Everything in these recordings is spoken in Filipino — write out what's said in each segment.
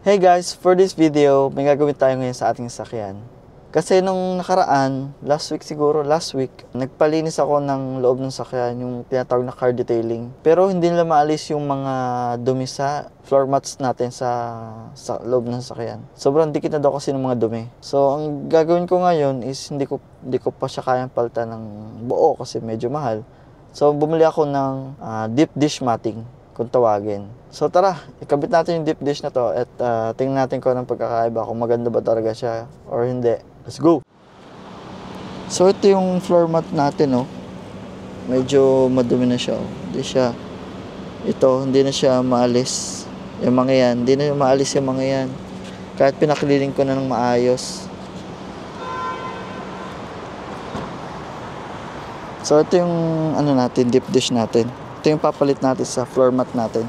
Hey guys, for this video, may gagawin tayo ngayon sa ating sasakyan. Kasi nung nakaraan, last week, nagpalinis ako ng loob ng sasakyan, yung tinatawag na car detailing. Pero hindi nila maalis yung mga dumi sa floor mats natin sa loob ng sasakyan. Sobrang dikit na daw kasi ng mga dumi. So, ang gagawin ko ngayon is hindi ko pa siya kayang palitan ng buo kasi medyo mahal. So, bumili ako ng deep dish matting, kung tawagin. So tara, ikabit natin yung deep dish na to at tingnan natin kung anong pagkakaiba, kung maganda ba talaga siya or hindi. Let's go! So ito yung floor mat natin, oh. Medyo madumi na siya, oh. Hindi na siya maalis. Yung mga yan, hindi na maalis yung mga yan. Kahit pinakliling ko na ng maayos. So ito yung deep dish natin. Ito yung papalit natin sa floor mat natin.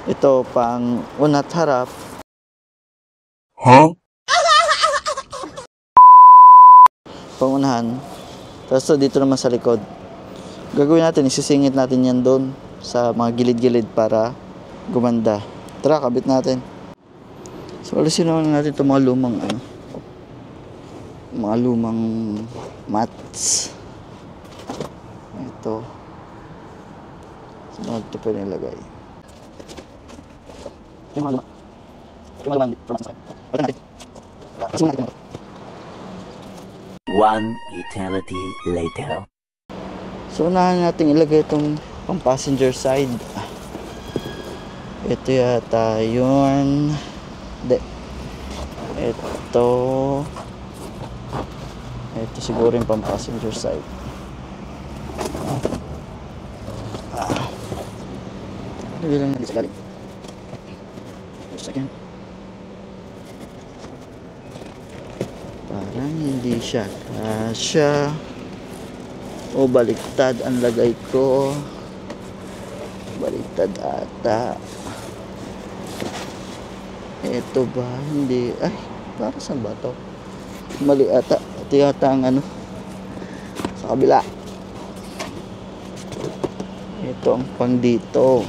Ito pang unat harap. Huh? Pang unahan. Tapos dito naman sa likod. Gagawin natin, isisingit natin yan doon sa mga gilid-gilid para gumanda. Tara, kabit natin. So alisin naman natin itong mga lumang mats. Ito. Saan ito pa nilagay? Yung mga lumang One eternity later. So unahan natin ilagay itong pang passenger side. Ito yata yun. Ito siguro yung pang passenger side. Lagay lang natin sa galing. Second. Parang hindi siya kasya. O baliktad ang lagay ko. Baliktad ata. Ito ba? Hindi. Ay, para saan ba to? Mali ata. Ito yata ang sa kabila. Ito ang pang dito.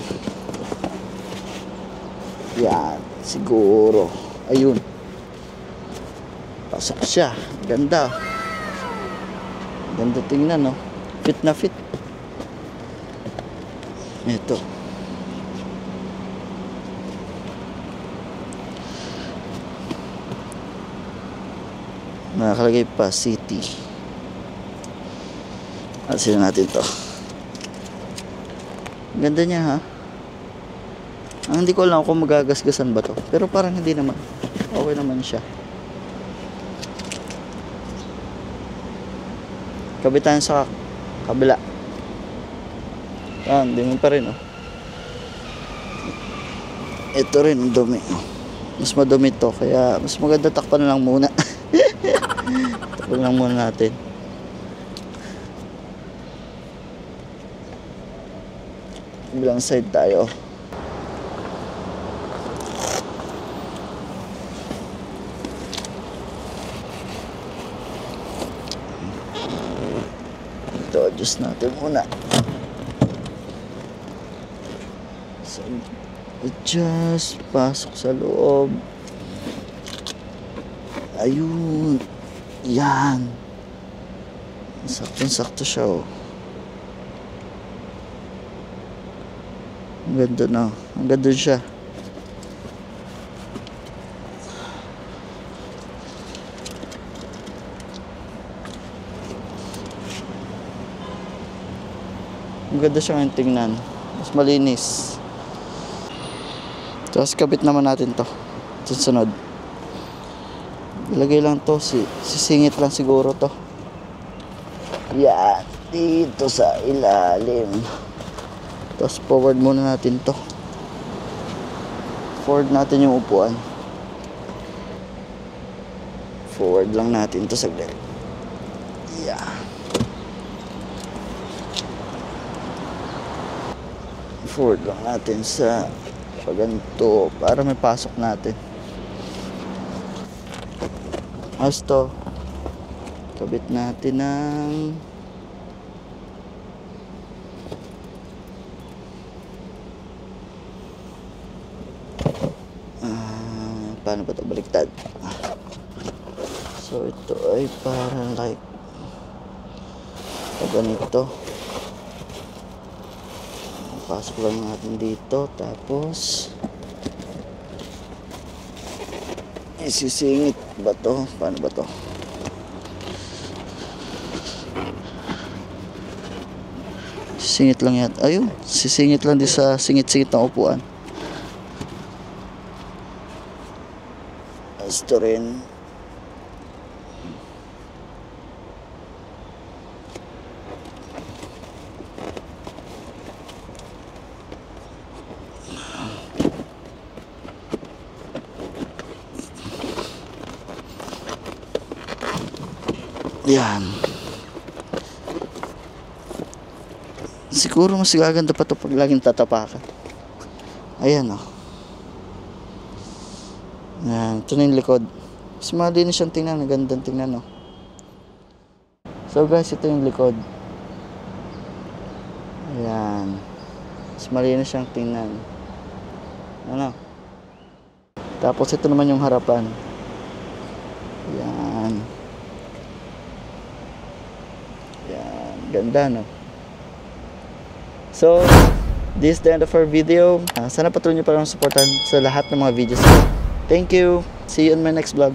Yan, siguro. Ayun. Pasok siya. Ganda. Ganda tingnan, no? Fit na fit. Ito. Nakakalagay pa city. Alisin natin to. Ganda niya, ha? Hindi ko alam kung magagasgasan ba to, pero parang hindi naman. Okay naman siya. Kabitan sa kabila. Dumi pa rin, oh. Ito rin dumi. Mas madumi to, kaya mas maganda takpan na lang muna. Takpan lang muna natin. Bilang side tayo. Ito, adjust natin muna. So, adjust, pasok sa loob. Ayun. Yan. Saktong-sakto siya, oh. Ang ganda na. Ang ganda siya. Ang ganda siya ngayon tingnan. Mas malinis. Tapos kabit naman natin to. Sunod. Ilagay lang to. Sisingit lang siguro to. Yan. Dito sa ilalim. Tapos forward muna natin to. Forward natin yung upuan. Forward lang natin to saglit. Yeah. Forward lang natin sa paganto para may pasok natin. As to, kabit natin ng Paano ba ito baliktad? So ito ay parang like ganito. Pasok lang natin dito, tapos isisingit ba to? Paano ba to? Singit lang yan. Ayun, sisingit lang din sa singit-singit ng upuan. Ito rin. Yan. Siguro mas gaganda pa ito pag laging tatapakan. Ayan o. Yan. Ito na yung likod. Mas malinis siyang tingnan. Magandang tingnan o. So guys, ito yung likod. Ayan. Mas malinis siyang tingnan. Ano? Tapos ito naman yung harapan. Ayan. Yan, ganda no. So, this is the end of our video. Sana patuloy niyo pa rin supportan sa lahat ng mga videos ko. Thank you. See you in my next vlog.